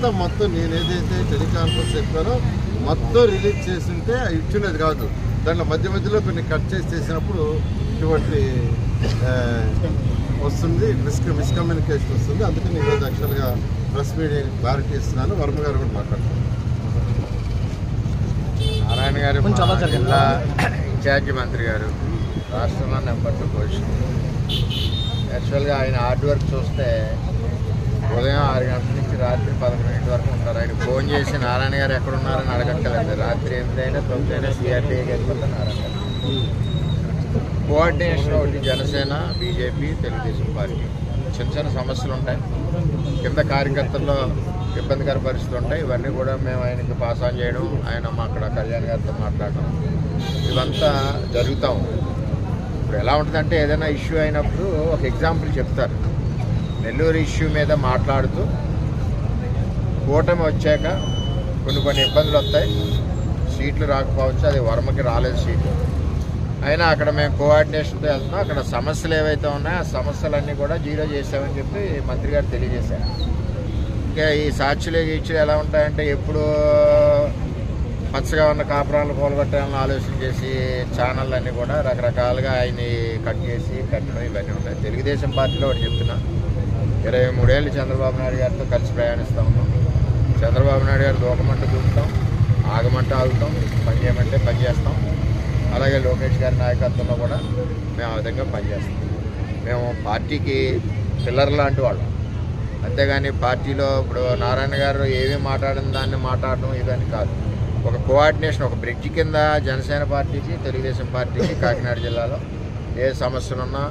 అంతా మొత్తం నేను ఏదైతే టెలికాన్ఫరెన్స్ చెప్పానో మొత్తం రిలీజ్ చేస్తుంటే ఇచ్చినది కాదు. దాంట్లో మధ్యలో కొన్ని కట్ చేసినప్పుడు ఇటువంటి వస్తుంది, మిస్కమ్యూనికేషన్ వస్తుంది. అందుకని ఈరోజు యాక్చువల్గా ప్రెస్ మీడియా క్లారిటీ ఇస్తున్నాను. వర్మ గారు కూడా మాట్లాడుతున్నారు. నారాయణ గారు జిల్లా ఇన్ఛార్జి మంత్రి గారు, రాష్ట్రంలో నెంబర్ 2 పొజిషన్. యాక్చువల్గా ఆయన హార్డ్ వర్క్ చూస్తే ఉదయం 6 గంటల నుంచి రాత్రి 11 వరకు ఉంటారు. ఆయన ఫోన్ చేసి నారాయణ గారు ఎక్కడున్నారని అడగక్కర్లేదు. రాత్రి 8 అయినా 9 అయినా సిఆర్టీకి వెళ్ళిపోతారు నారాయణ గారు. కోఆర్డినేషన్ ఒకటి జనసేన, బీజేపీ, తెలుగుదేశం పార్టీ. చిన్న సమస్యలు ఉంటాయి, కింద కార్యకర్తల్లో ఇబ్బందికర పరిస్థితులు ఉంటాయి. ఇవన్నీ కూడా మేము ఆయనకి పాస్ ఆన్ చేయడం, ఆయన అక్కడ కళ్యాణ్ గారితో మాట్లాడడం, ఇవంతా జరుగుతాం. ఇప్పుడు ఎలా ఉంటుందంటే ఏదైనా ఇష్యూ అయినప్పుడు ఒక ఎగ్జాంపుల్ చెప్తారు. నెల్లూరు ఇష్యూ మీద మాట్లాడుతూ కూటమి వచ్చాక కొన్ని ఇబ్బందులు వస్తాయి, సీట్లు రాకపోవచ్చు, అది వర్మకి రాలేదు సీట్లు అయినా అక్కడ మేము కోఆర్డినేషన్తో వెళ్తున్నాం. అక్కడ సమస్యలు ఏవైతే ఉన్నాయో ఆ సమస్యలన్నీ కూడా జీరో చేసామని చెప్పి మంత్రి గారు తెలియజేశారు. ఇంకా ఈ సాక్షులు గీక్షులు ఎలా ఉంటాయంటే ఎప్పుడు పచ్చగా ఉన్న కాపురాలను కూలగొట్టాలని ఆలోచన చేసి ఛానళ్ళు అన్నీ కూడా రకరకాలుగా ఆయన్ని కట్ చేసి పెట్టడం ఇవన్నీ ఉంటాయి. తెలుగుదేశం పార్టీలో ఒకటి చెప్తున్నా, 23 ఏళ్ళు చంద్రబాబు నాయుడు గారితో కలిసి ప్రయాణిస్తూ ఉన్నాం. చంద్రబాబు నాయుడు గారు దూకమంటే దూకుతాం, ఆగమంటే ఆగుతాం, పని చేయమంటే పని చేస్తాం. అలాగే లోకేష్ గారి నాయకత్వంలో కూడా మేము ఆ విధంగా పనిచేస్తాం. మేము పార్టీకి పిల్లర్ లాంటి వాళ్ళం, అంతేగాని పార్టీలో ఇప్పుడు నారాయణ గారు ఏమీ మాట్లాడిన దాన్ని మాట్లాడడం ఇదని కాదు. ఒక కోఆర్డినేషన్, ఒక బ్రిడ్జ్ కింద జనసేన పార్టీకి, తెలుగుదేశం పార్టీకి కాకినాడ జిల్లాలో ఏ సమస్యలున్నా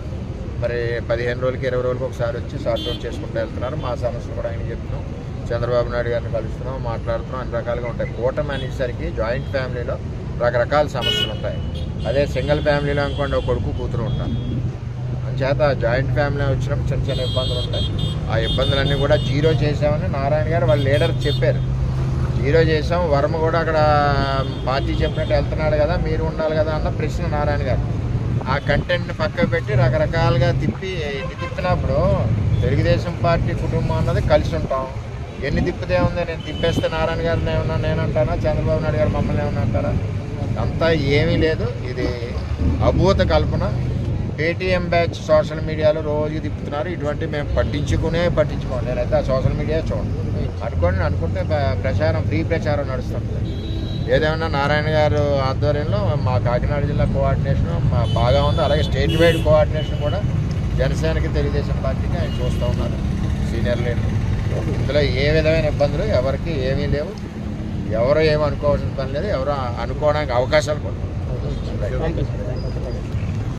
మరి 15 రోజులకి 20 రోజులకి ఒకసారి వచ్చి సార్ట్అవుట్ చేసుకుంటూ వెళ్తున్నారు. మా సమస్యలు కూడా ఆయన చెప్తున్నాం, చంద్రబాబు నాయుడు గారిని కలుస్తున్నాం, మాట్లాడుతున్నాం, అన్ని రకాలుగా ఉంటాయి. కూటమి అనేసరికి జాయింట్ ఫ్యామిలీలో రకరకాల సమస్యలు ఉంటాయి. అదే సింగిల్ ఫ్యామిలీలో అనుకోండి, ఒక కొడుకు కూతురు ఉంటారు. అందుచేత జాయింట్ ఫ్యామిలీ వచ్చినప్పుడు చిన్న ఇబ్బందులు ఉంటాయి. ఆ ఇబ్బందులన్నీ కూడా జీరో చేసామని నారాయణ గారు వాళ్ళ లీడర్ చెప్పారు. జీరో చేసాం, వర్మ కూడా అక్కడ పార్టీ చెప్పినట్టు వెళ్తున్నాడు కదా, మీరు ఉండాలి కదా అన్న ప్రశ్న నారాయణ గారు. ఆ కంటెంట్ని పక్కకు పెట్టి రకరకాలుగా తిప్పినప్పుడు తెలుగుదేశం పార్టీ కుటుంబం అన్నది కలిసి ఉంటాం. ఎన్ని తిప్పితే ఉంది, నేను తిప్పేస్తే నారాయణ గారిని ఏమన్నా నేనంటానా, చంద్రబాబు నాయుడు గారు మమ్మల్ని ఏమన్నా అంటారా? అంతా ఏమీ లేదు. ఇది అభూత కల్పన. పేటీఎం బ్యాచ్ సోషల్ మీడియాలో రోజు తిప్పుతున్నారు. ఇటువంటి మేము పట్టించుకోండి. నేనైతే ఆ సోషల్ మీడియా చూడండి. అనుకుంటే ప్రచారం, ఫ్రీ ప్రచారం నడుస్తుంది. ఏదేమన్నా నారాయణ గారు ఆధ్వర్యంలో మా కాకినాడ జిల్లా కోఆర్డినేషన్ బాగా ఉంది. అలాగే స్టేట్ వైడ్ కోఆర్డినేషన్ కూడా జనసేనకి, తెలుగుదేశం పార్టీకి ఆయన చూస్తూ ఉన్నారు సీనియర్ లీడర్. ఇందులో ఏ విధమైన ఇబ్బందులు ఎవరికి ఏమీ లేవు. ఎవరు ఏమి అనుకోవాల్సిన పని లేదు, ఎవరు అనుకోవడానికి అవకాశాలు కూడా